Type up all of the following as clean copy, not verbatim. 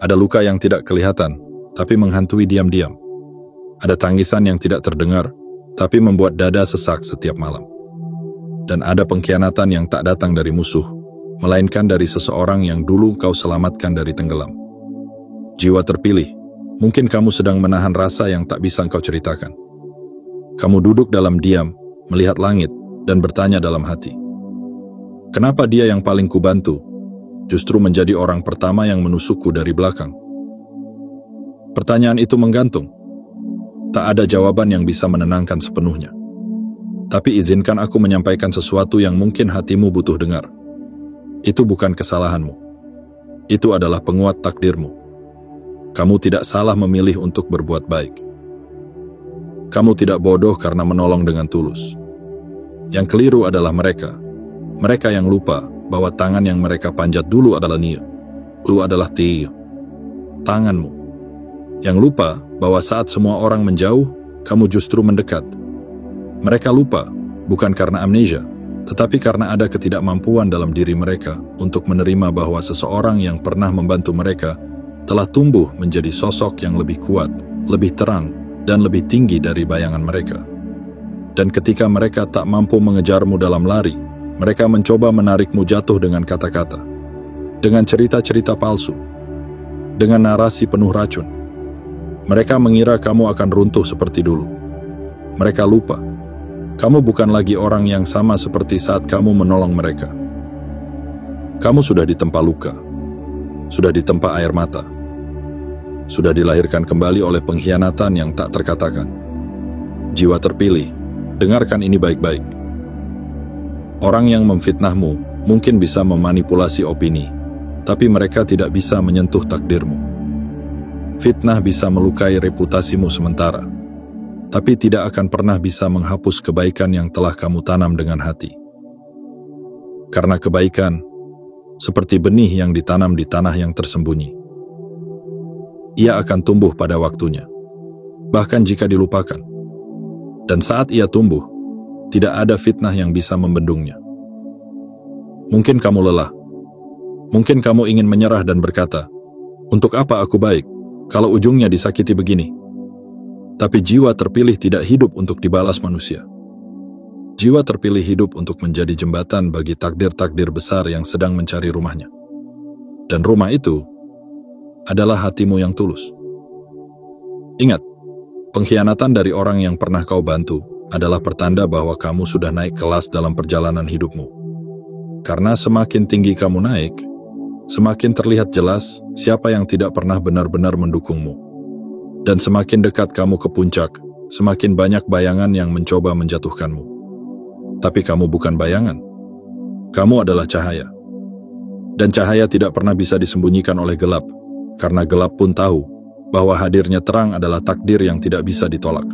Ada luka yang tidak kelihatan, tapi menghantui diam-diam. Ada tangisan yang tidak terdengar, tapi membuat dada sesak setiap malam. Dan ada pengkhianatan yang tak datang dari musuh, melainkan dari seseorang yang dulu kau selamatkan dari tenggelam. Jiwa terpilih, mungkin kamu sedang menahan rasa yang tak bisa engkau ceritakan. Kamu duduk dalam diam, melihat langit, dan bertanya dalam hati. Kenapa dia yang paling kubantu, justru menjadi orang pertama yang menusukku dari belakang? Pertanyaan itu menggantung. Tak ada jawaban yang bisa menenangkan sepenuhnya. Tapi izinkan aku menyampaikan sesuatu yang mungkin hatimu butuh dengar. Itu bukan kesalahanmu. Itu adalah penguat takdirmu. Kamu tidak salah memilih untuk berbuat baik. Kamu tidak bodoh karena menolong dengan tulus. Yang keliru adalah mereka. Mereka yang lupa bahwa tangan yang mereka panjat dulu adalah Nia. Lu adalah Tia. Tanganmu. Yang lupa bahwa saat semua orang menjauh, kamu justru mendekat. Mereka lupa, bukan karena amnesia, tetapi karena ada ketidakmampuan dalam diri mereka untuk menerima bahwa seseorang yang pernah membantu mereka telah tumbuh menjadi sosok yang lebih kuat, lebih terang, dan lebih tinggi dari bayangan mereka. Dan ketika mereka tak mampu mengejarmu dalam lari, mereka mencoba menarikmu jatuh dengan kata-kata, dengan cerita-cerita palsu, dengan narasi penuh racun. Mereka mengira kamu akan runtuh seperti dulu. Mereka lupa, kamu bukan lagi orang yang sama seperti saat kamu menolong mereka. Kamu sudah ditempa luka, sudah ditempa air mata, sudah dilahirkan kembali oleh pengkhianatan yang tak terkatakan. Jiwa terpilih, dengarkan ini baik-baik. Orang yang memfitnahmu mungkin bisa memanipulasi opini, tapi mereka tidak bisa menyentuh takdirmu. Fitnah bisa melukai reputasimu sementara, tapi tidak akan pernah bisa menghapus kebaikan yang telah kamu tanam dengan hati. Karena kebaikan, seperti benih yang ditanam di tanah yang tersembunyi. Ia akan tumbuh pada waktunya, bahkan jika dilupakan. Dan saat ia tumbuh, tidak ada fitnah yang bisa membendungnya. Mungkin kamu lelah. Mungkin kamu ingin menyerah dan berkata, "Untuk apa aku baik, kalau ujungnya disakiti begini?" Tapi jiwa terpilih tidak hidup untuk dibalas manusia. Jiwa terpilih hidup untuk menjadi jembatan bagi takdir-takdir besar yang sedang mencari rumahnya. Dan rumah itu adalah hatimu yang tulus. Ingat, pengkhianatan dari orang yang pernah kau bantu adalah pertanda bahwa kamu sudah naik kelas dalam perjalanan hidupmu. Karena semakin tinggi kamu naik, semakin terlihat jelas siapa yang tidak pernah benar-benar mendukungmu. Dan semakin dekat kamu ke puncak, semakin banyak bayangan yang mencoba menjatuhkanmu. Tapi kamu bukan bayangan. Kamu adalah cahaya. Dan cahaya tidak pernah bisa disembunyikan oleh gelap, karena gelap pun tahu bahwa hadirnya terang adalah takdir yang tidak bisa ditolak.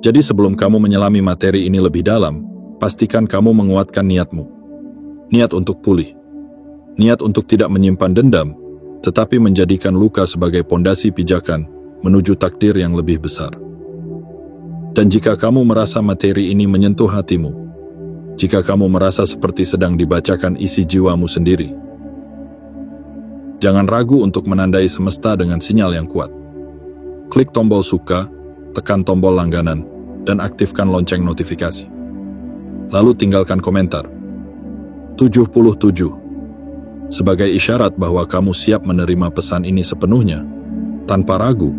Jadi sebelum kamu menyelami materi ini lebih dalam, pastikan kamu menguatkan niatmu. Niat untuk pulih. Niat untuk tidak menyimpan dendam, tetapi menjadikan luka sebagai pondasi pijakan menuju takdir yang lebih besar. Dan jika kamu merasa materi ini menyentuh hatimu, jika kamu merasa seperti sedang dibacakan isi jiwamu sendiri, jangan ragu untuk menandai semesta dengan sinyal yang kuat. Klik tombol suka, tekan tombol langganan, dan aktifkan lonceng notifikasi. Lalu tinggalkan komentar. 77. Sebagai isyarat bahwa kamu siap menerima pesan ini sepenuhnya, tanpa ragu,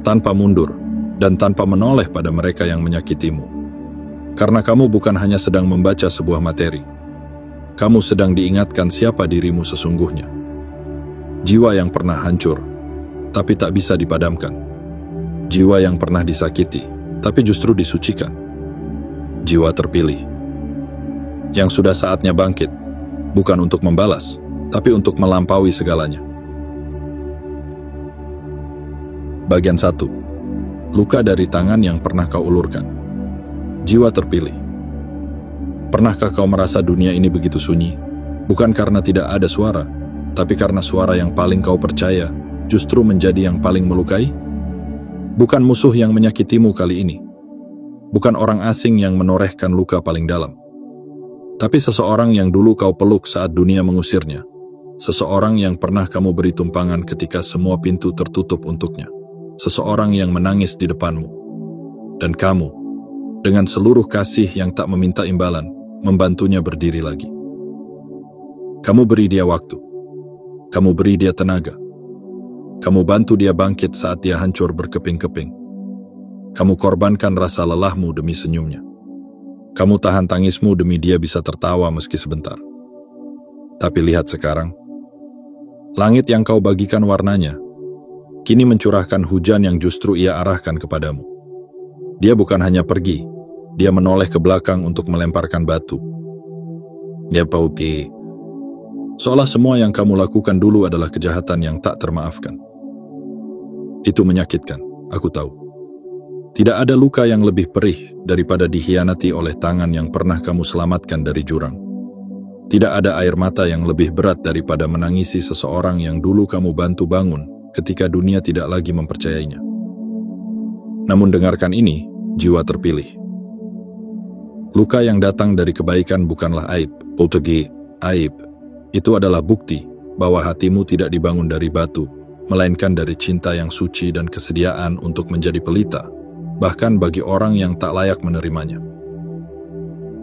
tanpa mundur, dan tanpa menoleh pada mereka yang menyakitimu. Karena kamu bukan hanya sedang membaca sebuah materi, kamu sedang diingatkan siapa dirimu sesungguhnya. Jiwa yang pernah hancur, tapi tak bisa dipadamkan. Jiwa yang pernah disakiti, tapi justru disucikan. Jiwa terpilih, yang sudah saatnya bangkit, bukan untuk membalas, tapi untuk melampaui segalanya. Bagian 1. Luka dari tangan yang pernah kau ulurkan. Jiwa terpilih. Pernahkah kau merasa dunia ini begitu sunyi? Bukan karena tidak ada suara, tapi karena suara yang paling kau percaya justru menjadi yang paling melukai? Bukan musuh yang menyakitimu kali ini. Bukan orang asing yang menorehkan luka paling dalam. Tapi seseorang yang dulu kau peluk saat dunia mengusirnya. Seseorang yang pernah kamu beri tumpangan ketika semua pintu tertutup untuknya. Seseorang yang menangis di depanmu. Dan kamu, dengan seluruh kasih yang tak meminta imbalan, membantunya berdiri lagi. Kamu beri dia waktu. Kamu beri dia tenaga. Kamu bantu dia bangkit saat dia hancur berkeping-keping. Kamu korbankan rasa lelahmu demi senyumnya. Kamu tahan tangismu demi dia bisa tertawa meski sebentar. Tapi lihat sekarang, langit yang kau bagikan warnanya, kini mencurahkan hujan yang justru ia arahkan kepadamu. Dia bukan hanya pergi, dia menoleh ke belakang untuk melemparkan batu. Dia paupi. Seolah semua yang kamu lakukan dulu adalah kejahatan yang tak termaafkan. Itu menyakitkan, aku tahu. Tidak ada luka yang lebih perih daripada dikhianati oleh tangan yang pernah kamu selamatkan dari jurang. Tidak ada air mata yang lebih berat daripada menangisi seseorang yang dulu kamu bantu bangun ketika dunia tidak lagi mempercayainya. Namun dengarkan ini, jiwa terpilih. Luka yang datang dari kebaikan bukanlah aib, potegi, aib. Itu adalah bukti bahwa hatimu tidak dibangun dari batu, melainkan dari cinta yang suci dan kesediaan untuk menjadi pelita, bahkan bagi orang yang tak layak menerimanya.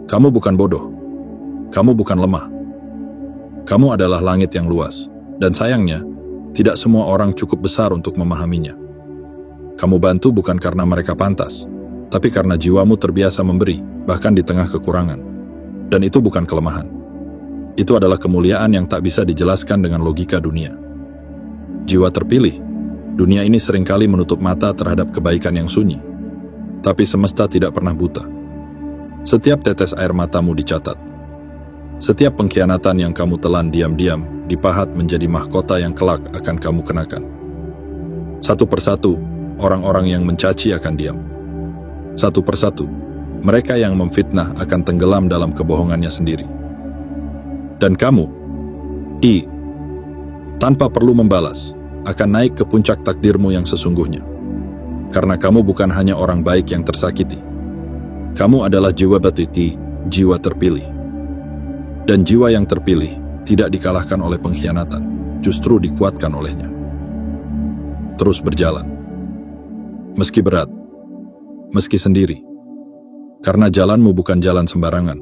Kamu bukan bodoh. Kamu bukan lemah. Kamu adalah langit yang luas, dan sayangnya, tidak semua orang cukup besar untuk memahaminya. Kamu bantu bukan karena mereka pantas, tapi karena jiwamu terbiasa memberi, bahkan di tengah kekurangan. Dan itu bukan kelemahan. Itu adalah kemuliaan yang tak bisa dijelaskan dengan logika dunia. Jiwa terpilih, dunia ini seringkali menutup mata terhadap kebaikan yang sunyi. Tapi semesta tidak pernah buta. Setiap tetes air matamu dicatat. Setiap pengkhianatan yang kamu telan diam-diam dipahat menjadi mahkota yang kelak akan kamu kenakan. Satu persatu, orang-orang yang mencaci akan diam. Satu persatu, mereka yang memfitnah akan tenggelam dalam kebohongannya sendiri. Dan kamu, tanpa perlu membalas, akan naik ke puncak takdirmu yang sesungguhnya. Karena kamu bukan hanya orang baik yang tersakiti. Kamu adalah jiwa batiti, jiwa terpilih. Dan jiwa yang terpilih tidak dikalahkan oleh pengkhianatan, justru dikuatkan olehnya. Terus berjalan. Meski berat, meski sendiri. Karena jalanmu bukan jalan sembarangan.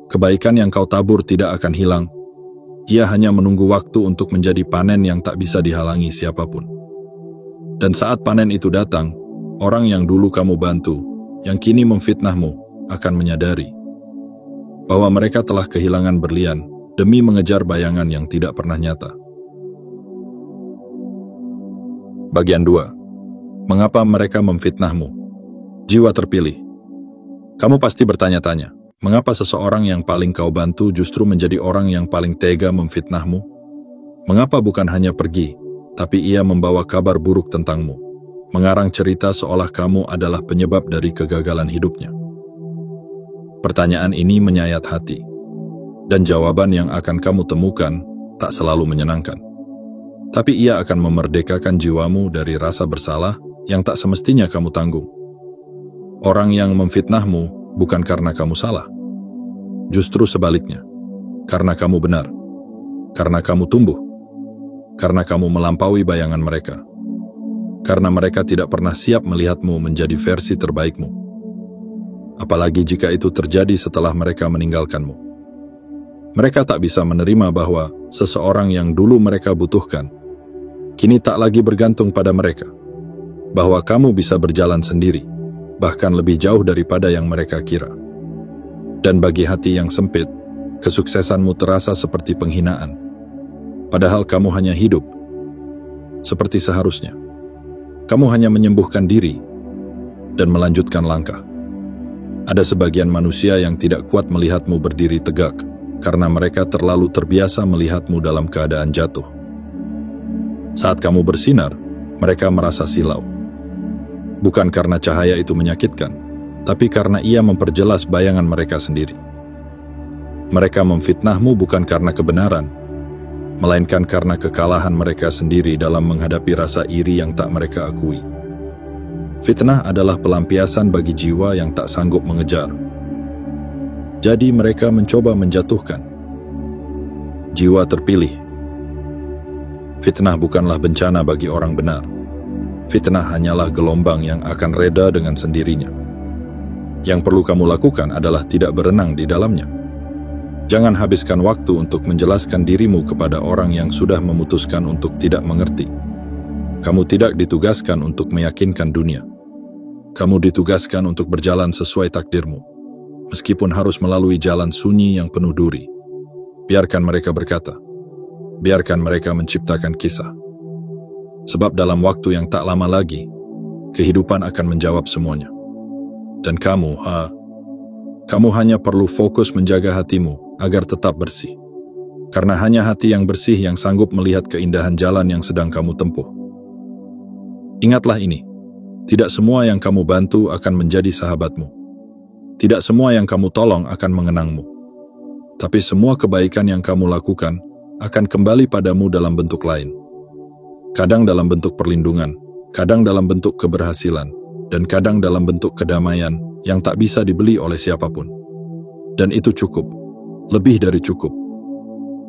Kebaikan yang kau tabur tidak akan hilang. Ia hanya menunggu waktu untuk menjadi panen yang tak bisa dihalangi siapapun. Dan saat panen itu datang, orang yang dulu kamu bantu, yang kini memfitnahmu, akan menyadari bahwa mereka telah kehilangan berlian demi mengejar bayangan yang tidak pernah nyata. Bagian 2. Mengapa mereka memfitnahmu? Jiwa terpilih. Kamu pasti bertanya-tanya, mengapa seseorang yang paling kau bantu justru menjadi orang yang paling tega memfitnahmu? Mengapa bukan hanya pergi, tapi ia membawa kabar buruk tentangmu, mengarang cerita seolah kamu adalah penyebab dari kegagalan hidupnya? Pertanyaan ini menyayat hati, dan jawaban yang akan kamu temukan tak selalu menyenangkan. Tapi ia akan memerdekakan jiwamu dari rasa bersalah yang tak semestinya kamu tanggung. Orang yang memfitnahmu bukan karena kamu salah. Justru sebaliknya, karena kamu benar, karena kamu tumbuh, karena kamu melampaui bayangan mereka, karena mereka tidak pernah siap melihatmu menjadi versi terbaikmu. Apalagi jika itu terjadi setelah mereka meninggalkanmu. Mereka tak bisa menerima bahwa seseorang yang dulu mereka butuhkan, kini tak lagi bergantung pada mereka. Bahwa kamu bisa berjalan sendiri, bahkan lebih jauh daripada yang mereka kira. Dan bagi hati yang sempit, kesuksesanmu terasa seperti penghinaan. Padahal kamu hanya hidup, seperti seharusnya. Kamu hanya menyembuhkan diri, dan melanjutkan langkah. Ada sebagian manusia yang tidak kuat melihatmu berdiri tegak, karena mereka terlalu terbiasa melihatmu dalam keadaan jatuh. Saat kamu bersinar, mereka merasa silau. Bukan karena cahaya itu menyakitkan, tapi karena ia memperjelas bayangan mereka sendiri. Mereka memfitnahmu bukan karena kebenaran, melainkan karena kekalahan mereka sendiri dalam menghadapi rasa iri yang tak mereka akui. Fitnah adalah pelampiasan bagi jiwa yang tak sanggup mengejar. Jadi mereka mencoba menjatuhkan. Jiwa terpilih Fitnah bukanlah bencana bagi orang benar. Fitnah hanyalah gelombang yang akan reda dengan sendirinya. Yang perlu kamu lakukan adalah tidak berenang di dalamnya. Jangan habiskan waktu untuk menjelaskan dirimu kepada orang yang sudah memutuskan untuk tidak mengerti. Kamu tidak ditugaskan untuk meyakinkan dunia. Kamu ditugaskan untuk berjalan sesuai takdirmu, meskipun harus melalui jalan sunyi yang penuh duri. Biarkan mereka berkata. Biarkan mereka menciptakan kisah. Sebab dalam waktu yang tak lama lagi, kehidupan akan menjawab semuanya. Dan kamu hanya perlu fokus menjaga hatimu agar tetap bersih. Karena hanya hati yang bersih yang sanggup melihat keindahan jalan yang sedang kamu tempuh. Ingatlah ini, tidak semua yang kamu bantu akan menjadi sahabatmu. Tidak semua yang kamu tolong akan mengenangmu. Tapi semua kebaikan yang kamu lakukan akan kembali padamu dalam bentuk lain. Kadang dalam bentuk perlindungan, kadang dalam bentuk keberhasilan, dan kadang dalam bentuk kedamaian yang tak bisa dibeli oleh siapapun. Dan itu cukup, lebih dari cukup.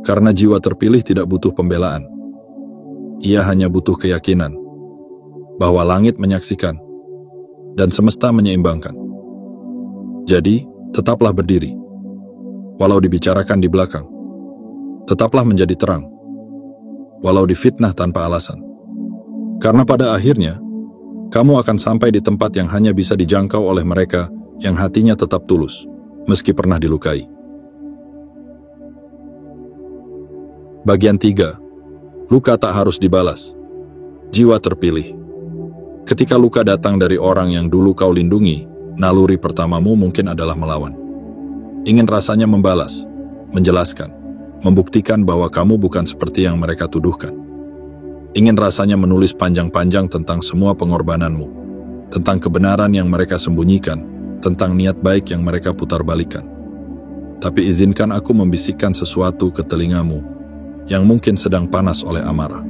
Karena jiwa terpilih tidak butuh pembelaan. Ia hanya butuh keyakinan bahwa langit menyaksikan dan semesta menyeimbangkan. Jadi, tetaplah berdiri. Walau dibicarakan di belakang, tetaplah menjadi terang. Walau difitnah tanpa alasan. Karena pada akhirnya, kamu akan sampai di tempat yang hanya bisa dijangkau oleh mereka yang hatinya tetap tulus, meski pernah dilukai. Bagian 3. Luka tak harus dibalas. Jiwa terpilih. Ketika luka datang dari orang yang dulu kau lindungi, naluri pertamamu mungkin adalah melawan. Ingin rasanya membalas, menjelaskan, membuktikan bahwa kamu bukan seperti yang mereka tuduhkan. Ingin rasanya menulis panjang-panjang tentang semua pengorbananmu, tentang kebenaran yang mereka sembunyikan, tentang niat baik yang mereka putarbalikan. Tapi izinkan aku membisikkan sesuatu ke telingamu yang mungkin sedang panas oleh amarah.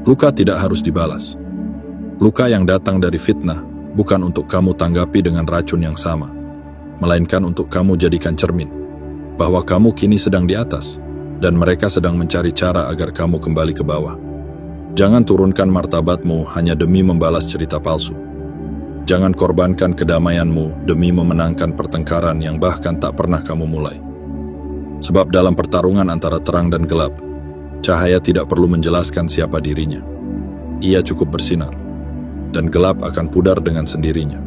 Luka tidak harus dibalas. Luka yang datang dari fitnah bukan untuk kamu tanggapi dengan racun yang sama, melainkan untuk kamu jadikan cermin bahwa kamu kini sedang di atas, dan mereka sedang mencari cara agar kamu kembali ke bawah. Jangan turunkan martabatmu hanya demi membalas cerita palsu. Jangan korbankan kedamaianmu demi memenangkan pertengkaran yang bahkan tak pernah kamu mulai. Sebab dalam pertarungan antara terang dan gelap, cahaya tidak perlu menjelaskan siapa dirinya. Ia cukup bersinar, dan gelap akan pudar dengan sendirinya.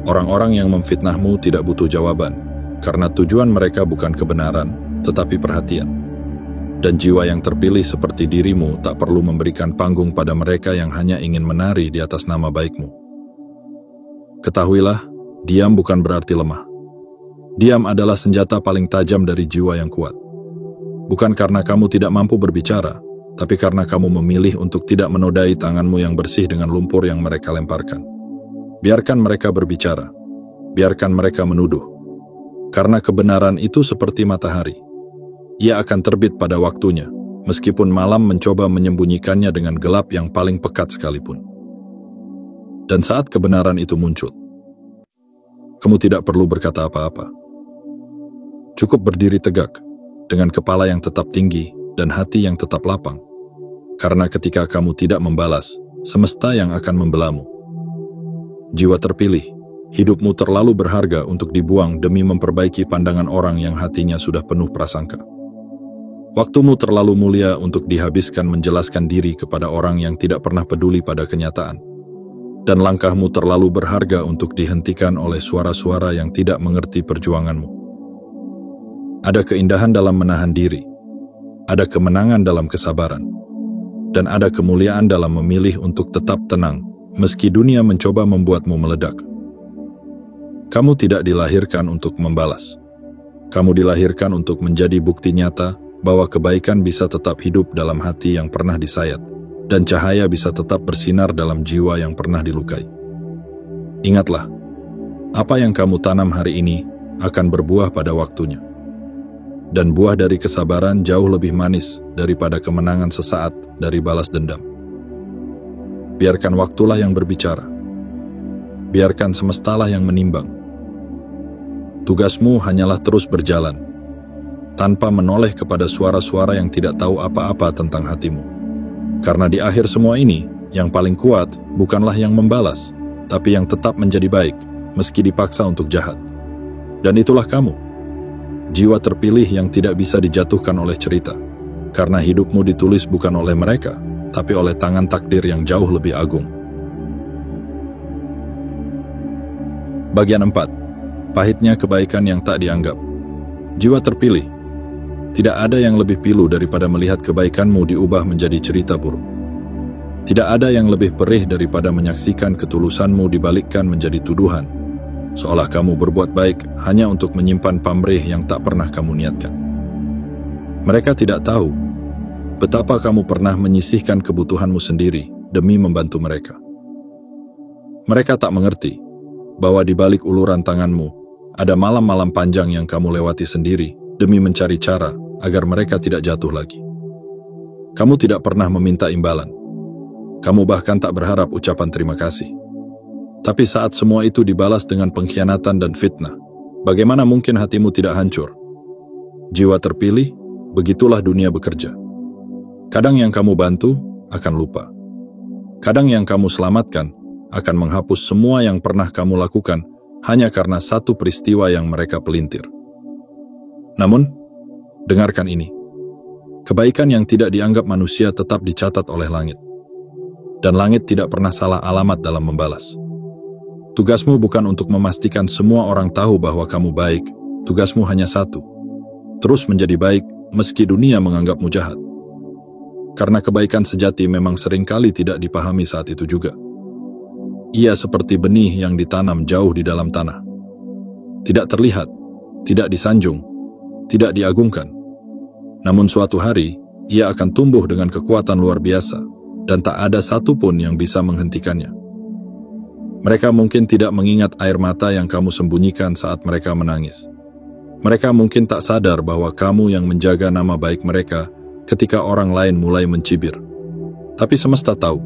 Orang-orang yang memfitnahmu tidak butuh jawaban, karena tujuan mereka bukan kebenaran, tetapi perhatian. Dan jiwa yang terpilih seperti dirimu tak perlu memberikan panggung pada mereka yang hanya ingin menari di atas nama baikmu. Ketahuilah, diam bukan berarti lemah. Diam adalah senjata paling tajam dari jiwa yang kuat. Bukan karena kamu tidak mampu berbicara, tapi karena kamu memilih untuk tidak menodai tanganmu yang bersih dengan lumpur yang mereka lemparkan. Biarkan mereka berbicara. Biarkan mereka menuduh. Karena kebenaran itu seperti matahari. Ia akan terbit pada waktunya, meskipun malam mencoba menyembunyikannya dengan gelap yang paling pekat sekalipun. Dan saat kebenaran itu muncul, kamu tidak perlu berkata apa-apa. Cukup berdiri tegak, dengan kepala yang tetap tinggi dan hati yang tetap lapang. Karena ketika kamu tidak membalas, semesta yang akan membelamu. Jiwa terpilih, hidupmu terlalu berharga untuk dibuang demi memperbaiki pandangan orang yang hatinya sudah penuh prasangka. Waktumu terlalu mulia untuk dihabiskan menjelaskan diri kepada orang yang tidak pernah peduli pada kenyataan. Dan langkahmu terlalu berharga untuk dihentikan oleh suara-suara yang tidak mengerti perjuanganmu. Ada keindahan dalam menahan diri. Ada kemenangan dalam kesabaran. Dan ada kemuliaan dalam memilih untuk tetap tenang, meski dunia mencoba membuatmu meledak. Kamu tidak dilahirkan untuk membalas. Kamu dilahirkan untuk menjadi bukti nyata bahwa kebaikan bisa tetap hidup dalam hati yang pernah disayat, dan cahaya bisa tetap bersinar dalam jiwa yang pernah dilukai. Ingatlah, apa yang kamu tanam hari ini akan berbuah pada waktunya. Dan buah dari kesabaran jauh lebih manis daripada kemenangan sesaat dari balas dendam. Biarkan waktulah yang berbicara. Biarkan semestalah yang menimbang. Tugasmu hanyalah terus berjalan. tanpa menoleh kepada suara-suara yang tidak tahu apa-apa tentang hatimu. Karena di akhir semua ini, yang paling kuat bukanlah yang membalas, tapi yang tetap menjadi baik, meski dipaksa untuk jahat. Dan itulah kamu, jiwa terpilih yang tidak bisa dijatuhkan oleh cerita, karena hidupmu ditulis bukan oleh mereka, tapi oleh tangan takdir yang jauh lebih agung. Bagian 4. Pahitnya kebaikan yang tak dianggap. Jiwa terpilih. Tidak ada yang lebih pilu daripada melihat kebaikanmu diubah menjadi cerita buruk. Tidak ada yang lebih perih daripada menyaksikan ketulusanmu dibalikkan menjadi tuduhan, seolah kamu berbuat baik hanya untuk menyimpan pamrih yang tak pernah kamu niatkan. Mereka tidak tahu betapa kamu pernah menyisihkan kebutuhanmu sendiri demi membantu mereka. Mereka tak mengerti bahwa di balik uluran tanganmu ada malam-malam panjang yang kamu lewati sendiri demi mencari cara agar mereka tidak jatuh lagi. Kamu tidak pernah meminta imbalan. Kamu bahkan tak berharap ucapan terima kasih. Tapi saat semua itu dibalas dengan pengkhianatan dan fitnah, bagaimana mungkin hatimu tidak hancur? Jiwa terpilih, begitulah dunia bekerja. Kadang yang kamu bantu akan lupa. Kadang yang kamu selamatkan akan menghapus semua yang pernah kamu lakukan hanya karena satu peristiwa yang mereka pelintir. Namun, dengarkan ini. Kebaikan yang tidak dianggap manusia tetap dicatat oleh langit. Dan langit tidak pernah salah alamat dalam membalas. Tugasmu bukan untuk memastikan semua orang tahu bahwa kamu baik. Tugasmu hanya satu. Terus menjadi baik meski dunia menganggapmu jahat. Karena kebaikan sejati memang seringkali tidak dipahami saat itu juga. Ia seperti benih yang ditanam jauh di dalam tanah. Tidak terlihat, tidak disanjung, tidak diagungkan. Namun suatu hari, ia akan tumbuh dengan kekuatan luar biasa, dan tak ada satupun yang bisa menghentikannya. Mereka mungkin tidak mengingat air mata yang kamu sembunyikan saat mereka menangis. Mereka mungkin tak sadar bahwa kamu yang menjaga nama baik mereka ketika orang lain mulai mencibir. Tapi semesta tahu,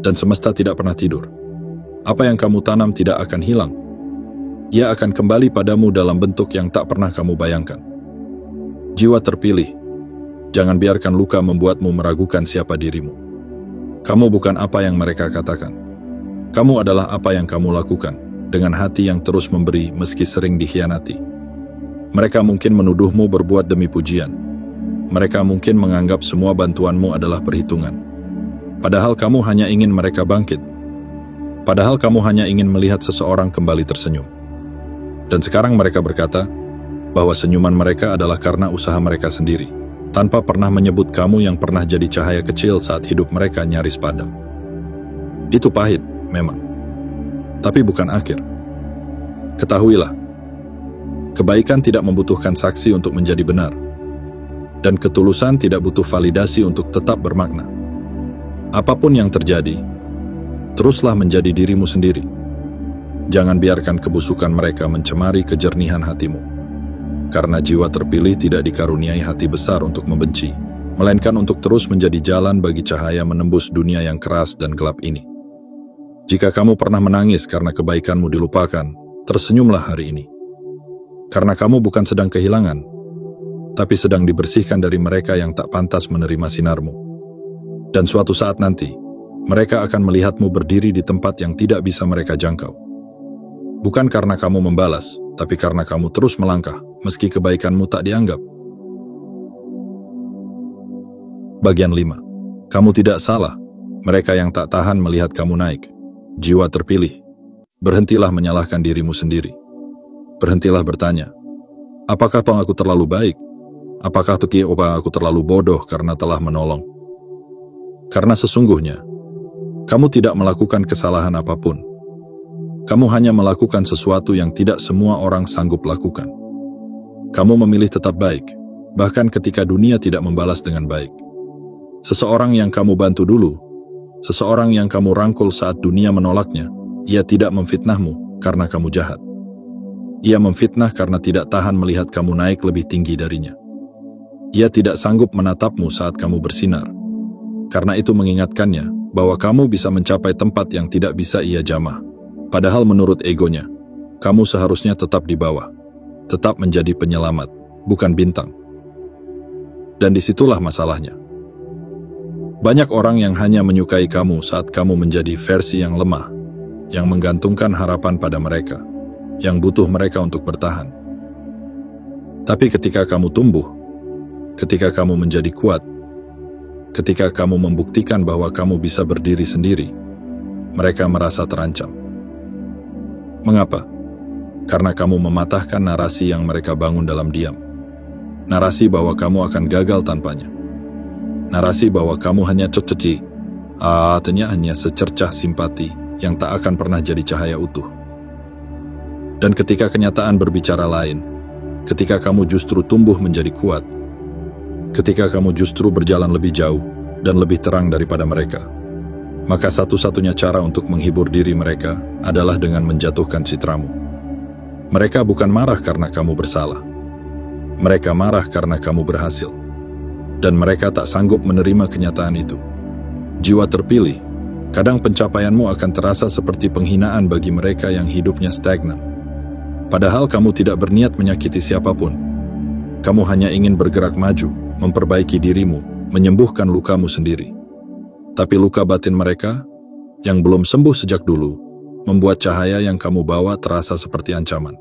dan semesta tidak pernah tidur. Apa yang kamu tanam tidak akan hilang. Ia akan kembali padamu dalam bentuk yang tak pernah kamu bayangkan. Jiwa terpilih, jangan biarkan luka membuatmu meragukan siapa dirimu. Kamu bukan apa yang mereka katakan. Kamu adalah apa yang kamu lakukan, dengan hati yang terus memberi meski sering dikhianati. Mereka mungkin menuduhmu berbuat demi pujian. Mereka mungkin menganggap semua bantuanmu adalah perhitungan. Padahal kamu hanya ingin mereka bangkit. Padahal kamu hanya ingin melihat seseorang kembali tersenyum. Dan sekarang mereka berkata bahwa senyuman mereka adalah karena usaha mereka sendiri, tanpa pernah menyebut kamu yang pernah jadi cahaya kecil saat hidup mereka nyaris padam. Itu pahit, memang. Tapi bukan akhir. Ketahuilah, kebaikan tidak membutuhkan saksi untuk menjadi benar. Dan ketulusan tidak butuh validasi untuk tetap bermakna. Apapun yang terjadi, teruslah menjadi dirimu sendiri. Jangan biarkan kebusukan mereka mencemari kejernihan hatimu. Karena jiwa terpilih tidak dikaruniai hati besar untuk membenci, melainkan untuk terus menjadi jalan bagi cahaya menembus dunia yang keras dan gelap ini. Jika kamu pernah menangis karena kebaikanmu dilupakan, tersenyumlah hari ini. Karena kamu bukan sedang kehilangan, tapi sedang dibersihkan dari mereka yang tak pantas menerima sinarmu. Dan suatu saat nanti, mereka akan melihatmu berdiri di tempat yang tidak bisa mereka jangkau. Bukan karena kamu membalas, tapi karena kamu terus melangkah, meski kebaikanmu tak dianggap. Bagian 5. Kamu tidak salah, mereka yang tak tahan melihat kamu naik. Jiwa terpilih, berhentilah menyalahkan dirimu sendiri. Berhentilah bertanya, apakah aku terlalu baik? Apakah aku terlalu bodoh karena telah menolong? Karena sesungguhnya, kamu tidak melakukan kesalahan apapun. Kamu hanya melakukan sesuatu yang tidak semua orang sanggup lakukan. Kamu memilih tetap baik, bahkan ketika dunia tidak membalas dengan baik. Seseorang yang kamu bantu dulu, seseorang yang kamu rangkul saat dunia menolaknya, ia tidak memfitnahmu karena kamu jahat. Ia memfitnah karena tidak tahan melihat kamu naik lebih tinggi darinya. Ia tidak sanggup menatapmu saat kamu bersinar. Karena itu mengingatkannya bahwa kamu bisa mencapai tempat yang tidak bisa ia jamah. Padahal menurut egonya, kamu seharusnya tetap di bawah, tetap menjadi penyelamat, bukan bintang. Dan disitulah masalahnya. Banyak orang yang hanya menyukai kamu saat kamu menjadi versi yang lemah, yang menggantungkan harapan pada mereka, yang butuh mereka untuk bertahan. Tapi ketika kamu tumbuh, ketika kamu menjadi kuat, ketika kamu membuktikan bahwa kamu bisa berdiri sendiri, mereka merasa terancam. Mengapa? Karena kamu mematahkan narasi yang mereka bangun dalam diam. Narasi bahwa kamu akan gagal tanpanya. Narasi bahwa kamu hanya artinya hanya secercah simpati yang tak akan pernah jadi cahaya utuh. Dan ketika kenyataan berbicara lain, ketika kamu justru tumbuh menjadi kuat, ketika kamu justru berjalan lebih jauh dan lebih terang daripada mereka, maka satu-satunya cara untuk menghibur diri mereka adalah dengan menjatuhkan citramu. Mereka bukan marah karena kamu bersalah. Mereka marah karena kamu berhasil. Dan mereka tak sanggup menerima kenyataan itu. Jiwa terpilih, kadang pencapaianmu akan terasa seperti penghinaan bagi mereka yang hidupnya stagnan. Padahal kamu tidak berniat menyakiti siapapun. Kamu hanya ingin bergerak maju, memperbaiki dirimu, menyembuhkan lukamu sendiri. Tapi luka batin mereka, yang belum sembuh sejak dulu, membuat cahaya yang kamu bawa terasa seperti ancaman.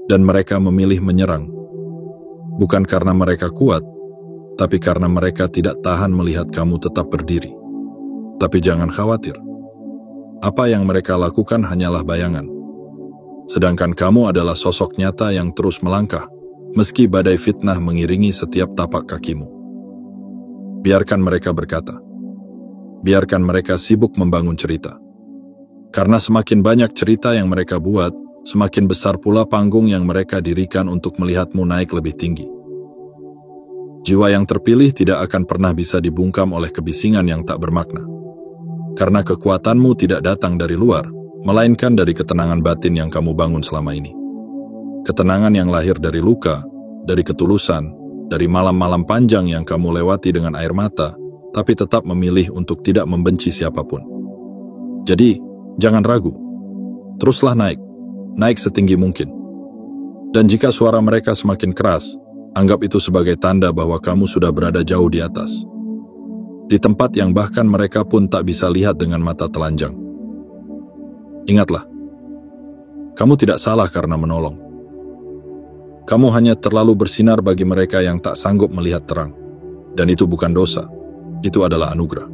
Dan mereka memilih menyerang. Bukan karena mereka kuat, tapi karena mereka tidak tahan melihat kamu tetap berdiri. Tapi jangan khawatir. Apa yang mereka lakukan hanyalah bayangan. Sedangkan kamu adalah sosok nyata yang terus melangkah, meski badai fitnah mengiringi setiap tapak kakimu. Biarkan mereka berkata. Biarkan mereka sibuk membangun cerita. Karena semakin banyak cerita yang mereka buat, semakin besar pula panggung yang mereka dirikan untuk melihatmu naik lebih tinggi. Jiwa yang terpilih tidak akan pernah bisa dibungkam oleh kebisingan yang tak bermakna. Karena kekuatanmu tidak datang dari luar, melainkan dari ketenangan batin yang kamu bangun selama ini. Ketenangan yang lahir dari luka, dari ketulusan, dari malam-malam panjang yang kamu lewati dengan air mata, tapi tetap memilih untuk tidak membenci siapapun. Jadi, jangan ragu. Teruslah naik setinggi mungkin. Dan jika suara mereka semakin keras, anggap itu sebagai tanda bahwa kamu sudah berada jauh di atas. Di tempat yang bahkan mereka pun tak bisa lihat dengan mata telanjang. Ingatlah, kamu tidak salah karena menolong. Kamu hanya terlalu bersinar bagi mereka yang tak sanggup melihat terang. Dan itu bukan dosa, itu adalah anugerah.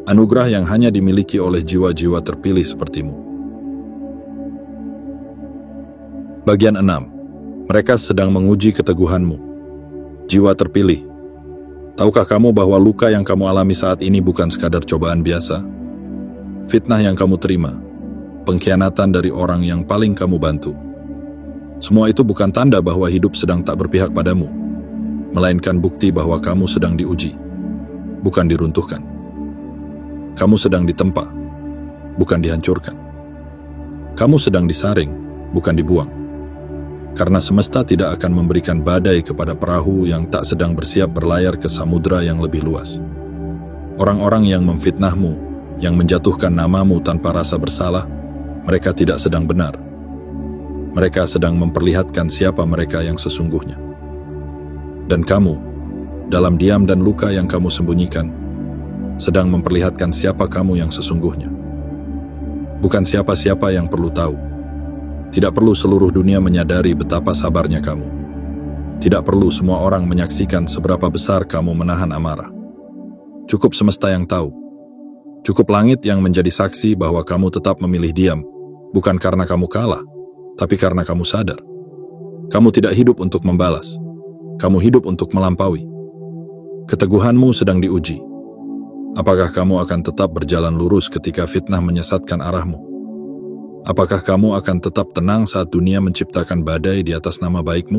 Anugerah yang hanya dimiliki oleh jiwa-jiwa terpilih sepertimu. Bagian 6. Mereka sedang menguji keteguhanmu. Jiwa terpilih. Tahukah kamu bahwa luka yang kamu alami saat ini bukan sekadar cobaan biasa? Fitnah yang kamu terima, pengkhianatan dari orang yang paling kamu bantu. Semua itu bukan tanda bahwa hidup sedang tak berpihak padamu, melainkan bukti bahwa kamu sedang diuji, bukan diruntuhkan. Kamu sedang ditempa, bukan dihancurkan. Kamu sedang disaring, bukan dibuang. Karena semesta tidak akan memberikan badai kepada perahu yang tak sedang bersiap berlayar ke samudra yang lebih luas. Orang-orang yang memfitnahmu, yang menjatuhkan namamu tanpa rasa bersalah, mereka tidak sedang benar. Mereka sedang memperlihatkan siapa mereka yang sesungguhnya. Dan kamu, dalam diam dan luka yang kamu sembunyikan, sedang memperlihatkan siapa kamu yang sesungguhnya. Bukan siapa-siapa yang perlu tahu. Tidak perlu seluruh dunia menyadari betapa sabarnya kamu. Tidak perlu semua orang menyaksikan seberapa besar kamu menahan amarah. Cukup semesta yang tahu. Cukup langit yang menjadi saksi bahwa kamu tetap memilih diam, bukan karena kamu kalah, tapi karena kamu sadar. Kamu tidak hidup untuk membalas. Kamu hidup untuk melampaui. Keteguhanmu sedang diuji. Apakah kamu akan tetap berjalan lurus ketika fitnah menyesatkan arahmu? Apakah kamu akan tetap tenang saat dunia menciptakan badai di atas nama baikmu?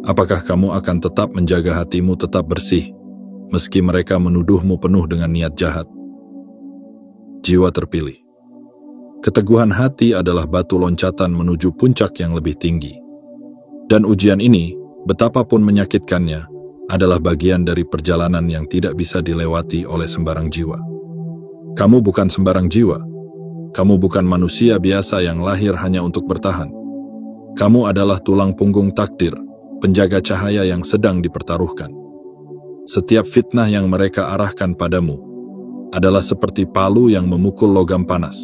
Apakah kamu akan tetap menjaga hatimu tetap bersih, meski mereka menuduhmu penuh dengan niat jahat? Jiwa terpilih. Keteguhan hati adalah batu loncatan menuju puncak yang lebih tinggi. Dan ujian ini, betapapun menyakitkannya, adalah bagian dari perjalanan yang tidak bisa dilewati oleh sembarang jiwa. Kamu bukan sembarang jiwa. Kamu bukan manusia biasa yang lahir hanya untuk bertahan. Kamu adalah tulang punggung takdir, penjaga cahaya yang sedang dipertaruhkan. Setiap fitnah yang mereka arahkan padamu adalah seperti palu yang memukul logam panas.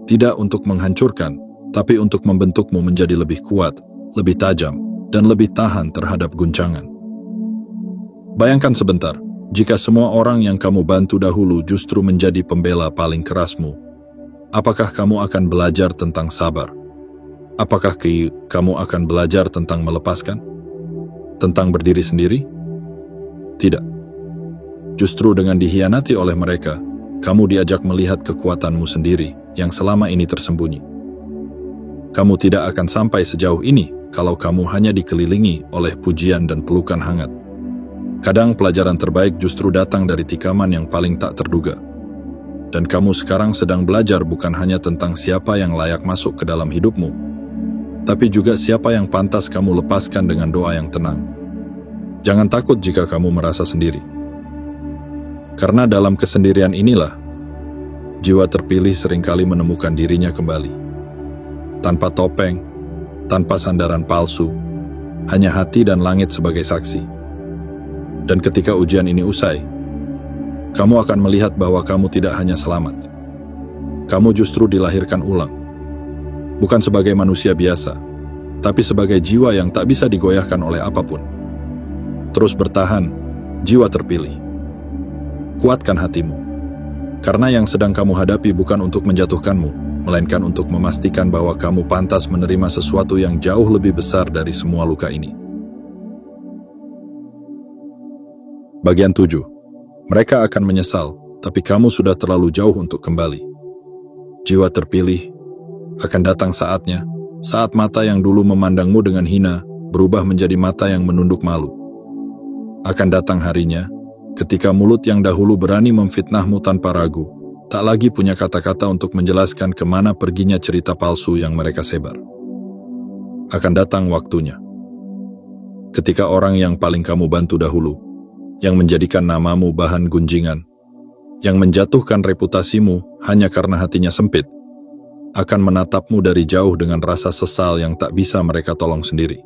Tidak untuk menghancurkan, tapi untuk membentukmu menjadi lebih kuat, lebih tajam, dan lebih tahan terhadap guncangan. Bayangkan sebentar, jika semua orang yang kamu bantu dahulu justru menjadi pembela paling kerasmu, apakah kamu akan belajar tentang sabar? Apakah kamu akan belajar tentang melepaskan? Tentang berdiri sendiri? Tidak. Justru dengan dihianati oleh mereka, kamu diajak melihat kekuatanmu sendiri yang selama ini tersembunyi. Kamu tidak akan sampai sejauh ini kalau kamu hanya dikelilingi oleh pujian dan pelukan hangat. Kadang pelajaran terbaik justru datang dari tikaman yang paling tak terduga. Dan kamu sekarang sedang belajar bukan hanya tentang siapa yang layak masuk ke dalam hidupmu, tapi juga siapa yang pantas kamu lepaskan dengan doa yang tenang. Jangan takut jika kamu merasa sendiri. Karena dalam kesendirian inilah, jiwa terpilih seringkali menemukan dirinya kembali. Tanpa topeng, tanpa sandaran palsu, hanya hati dan langit sebagai saksi. Dan ketika ujian ini usai, kamu akan melihat bahwa kamu tidak hanya selamat. Kamu justru dilahirkan ulang. Bukan sebagai manusia biasa, tapi sebagai jiwa yang tak bisa digoyahkan oleh apapun. Terus bertahan, jiwa terpilih. Kuatkan hatimu. Karena yang sedang kamu hadapi bukan untuk menjatuhkanmu, melainkan untuk memastikan bahwa kamu pantas menerima sesuatu yang jauh lebih besar dari semua luka ini. Bagian 7. Mereka akan menyesal, tapi kamu sudah terlalu jauh untuk kembali. Jiwa terpilih, akan datang saatnya, saat mata yang dulu memandangmu dengan hina, berubah menjadi mata yang menunduk malu. Akan datang harinya, ketika mulut yang dahulu berani memfitnahmu tanpa ragu, tak lagi punya kata-kata untuk menjelaskan kemana perginya cerita palsu yang mereka sebar. Akan datang waktunya. Ketika orang yang paling kamu bantu dahulu, yang menjadikan namamu bahan gunjingan, yang menjatuhkan reputasimu hanya karena hatinya sempit, akan menatapmu dari jauh dengan rasa sesal yang tak bisa mereka tolong sendiri.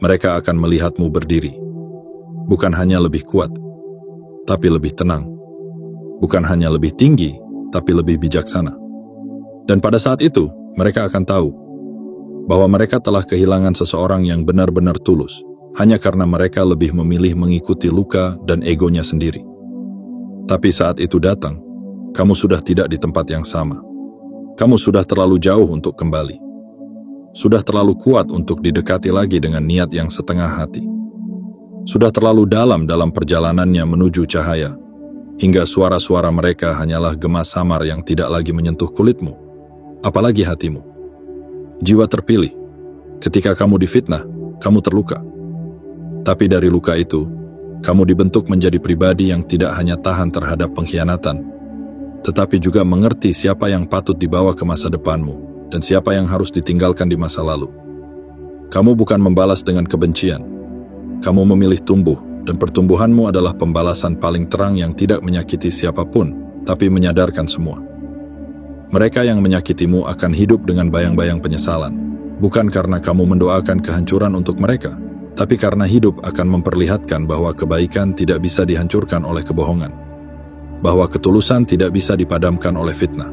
Mereka akan melihatmu berdiri, bukan hanya lebih kuat, tapi lebih tenang. Bukan hanya lebih tinggi, tapi lebih bijaksana. Dan pada saat itu, mereka akan tahu bahwa mereka telah kehilangan seseorang yang benar-benar tulus, hanya karena mereka lebih memilih mengikuti luka dan egonya sendiri. Tapi saat itu datang, kamu sudah tidak di tempat yang sama. Kamu sudah terlalu jauh untuk kembali. Sudah terlalu kuat untuk didekati lagi dengan niat yang setengah hati. Sudah terlalu dalam perjalanannya menuju cahaya, hingga suara-suara mereka hanyalah gema samar yang tidak lagi menyentuh kulitmu, apalagi hatimu. Jiwa terpilih, ketika kamu difitnah, kamu terluka. Tapi dari luka itu, kamu dibentuk menjadi pribadi yang tidak hanya tahan terhadap pengkhianatan, tetapi juga mengerti siapa yang patut dibawa ke masa depanmu dan siapa yang harus ditinggalkan di masa lalu. Kamu bukan membalas dengan kebencian. Kamu memilih tumbuh, dan pertumbuhanmu adalah pembalasan paling terang yang tidak menyakiti siapapun, tapi menyadarkan semua. Mereka yang menyakitimu akan hidup dengan bayang-bayang penyesalan, bukan karena kamu mendoakan kehancuran untuk mereka, tapi karena hidup akan memperlihatkan bahwa kebaikan tidak bisa dihancurkan oleh kebohongan, bahwa ketulusan tidak bisa dipadamkan oleh fitnah,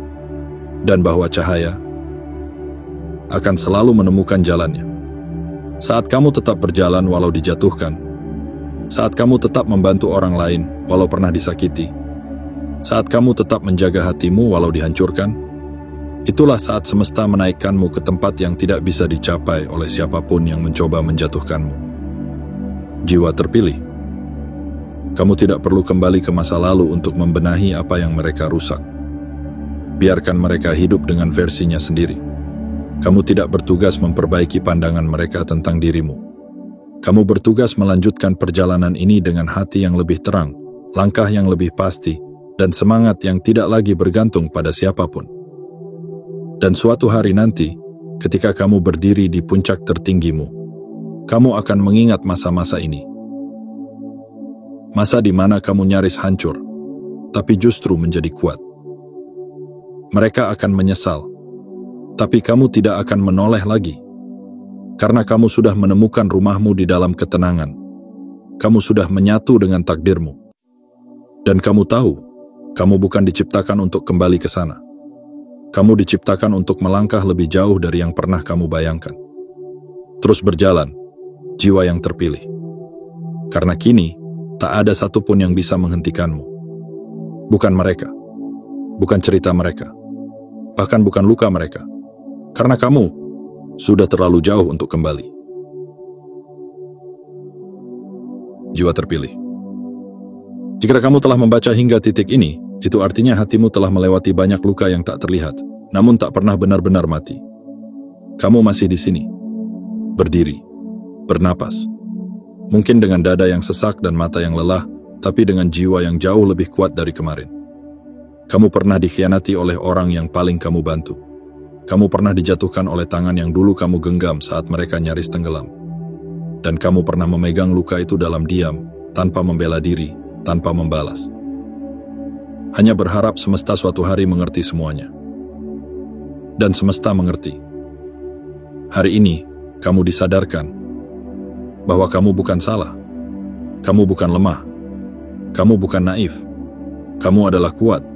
dan bahwa cahaya akan selalu menemukan jalannya. Saat kamu tetap berjalan walau dijatuhkan, saat kamu tetap membantu orang lain walau pernah disakiti, saat kamu tetap menjaga hatimu walau dihancurkan, itulah saat semesta menaikkanmu ke tempat yang tidak bisa dicapai oleh siapapun yang mencoba menjatuhkanmu. Jiwa terpilih. Kamu tidak perlu kembali ke masa lalu untuk membenahi apa yang mereka rusak. Biarkan mereka hidup dengan versinya sendiri. Kamu tidak bertugas memperbaiki pandangan mereka tentang dirimu. Kamu bertugas melanjutkan perjalanan ini dengan hati yang lebih terang, langkah yang lebih pasti, dan semangat yang tidak lagi bergantung pada siapapun. Dan suatu hari nanti, ketika kamu berdiri di puncak tertinggimu, kamu akan mengingat masa-masa ini. Masa di mana kamu nyaris hancur, tapi justru menjadi kuat. Mereka akan menyesal, tapi kamu tidak akan menoleh lagi. Karena kamu sudah menemukan rumahmu di dalam ketenangan. Kamu sudah menyatu dengan takdirmu. Dan kamu tahu, kamu bukan diciptakan untuk kembali ke sana. Kamu diciptakan untuk melangkah lebih jauh dari yang pernah kamu bayangkan. Terus berjalan, jiwa yang terpilih. Karena kini, tak ada satupun yang bisa menghentikanmu. Bukan mereka, bukan cerita mereka, bahkan bukan luka mereka. Karena kamu sudah terlalu jauh untuk kembali. Jiwa terpilih. Jika kamu telah membaca hingga titik ini, itu artinya hatimu telah melewati banyak luka yang tak terlihat, namun tak pernah benar-benar mati. Kamu masih di sini, berdiri, bernapas. Mungkin dengan dada yang sesak dan mata yang lelah, tapi dengan jiwa yang jauh lebih kuat dari kemarin. Kamu pernah dikhianati oleh orang yang paling kamu bantu. Kamu pernah dijatuhkan oleh tangan yang dulu kamu genggam saat mereka nyaris tenggelam. Dan kamu pernah memegang luka itu dalam diam, tanpa membela diri, tanpa membalas. Hanya berharap semesta suatu hari mengerti semuanya. Dan semesta mengerti. Hari ini, kamu disadarkan bahwa kamu bukan salah. Kamu bukan lemah. Kamu bukan naif. Kamu adalah kuat.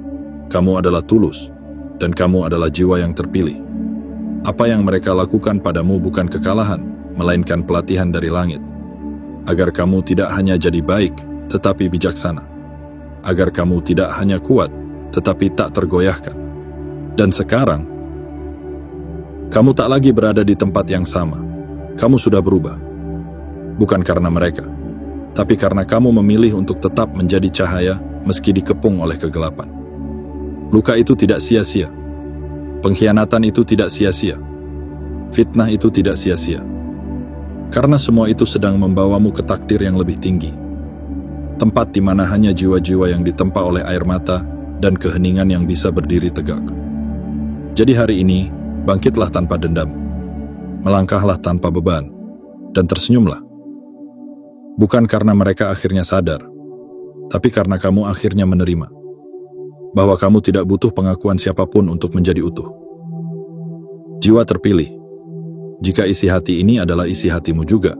Kamu adalah tulus. Dan kamu adalah jiwa yang terpilih. Apa yang mereka lakukan padamu bukan kekalahan, melainkan pelatihan dari langit. Agar kamu tidak hanya jadi baik, tetapi bijaksana. Agar kamu tidak hanya kuat, tetapi tak tergoyahkan. Dan sekarang, kamu tak lagi berada di tempat yang sama. Kamu sudah berubah. Bukan karena mereka, tapi karena kamu memilih untuk tetap menjadi cahaya meski dikepung oleh kegelapan. Luka itu tidak sia-sia. Pengkhianatan itu tidak sia-sia. Fitnah itu tidak sia-sia. Karena semua itu sedang membawamu ke takdir yang lebih tinggi. Tempat di mana hanya jiwa-jiwa yang ditempa oleh air mata dan keheningan yang bisa berdiri tegak. Jadi hari ini, bangkitlah tanpa dendam. Melangkahlah tanpa beban. Dan tersenyumlah. Bukan karena mereka akhirnya sadar, tapi karena kamu akhirnya menerima bahwa kamu tidak butuh pengakuan siapapun untuk menjadi utuh. Jiwa terpilih. Jika isi hati ini adalah isi hatimu juga,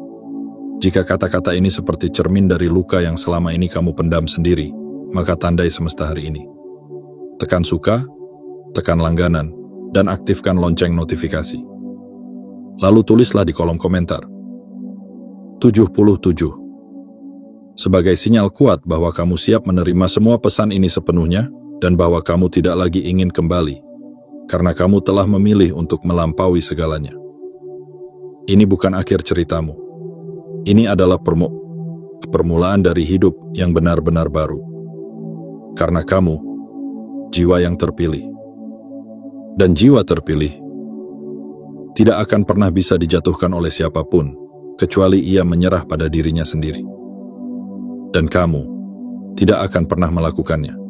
jika kata-kata ini seperti cermin dari luka yang selama ini kamu pendam sendiri, maka tandai semesta hari ini. Tekan suka, tekan langganan, dan aktifkan lonceng notifikasi. Lalu tulislah di kolom komentar 77. Sebagai sinyal kuat bahwa kamu siap menerima semua pesan ini sepenuhnya, dan bahwa kamu tidak lagi ingin kembali, karena kamu telah memilih untuk melampaui segalanya. Ini bukan akhir ceritamu. Ini adalah permulaan dari hidup yang benar-benar baru. Karena kamu, jiwa yang terpilih. Dan jiwa terpilih tidak akan pernah bisa dijatuhkan oleh siapapun, kecuali ia menyerah pada dirinya sendiri. Dan kamu tidak akan pernah melakukannya.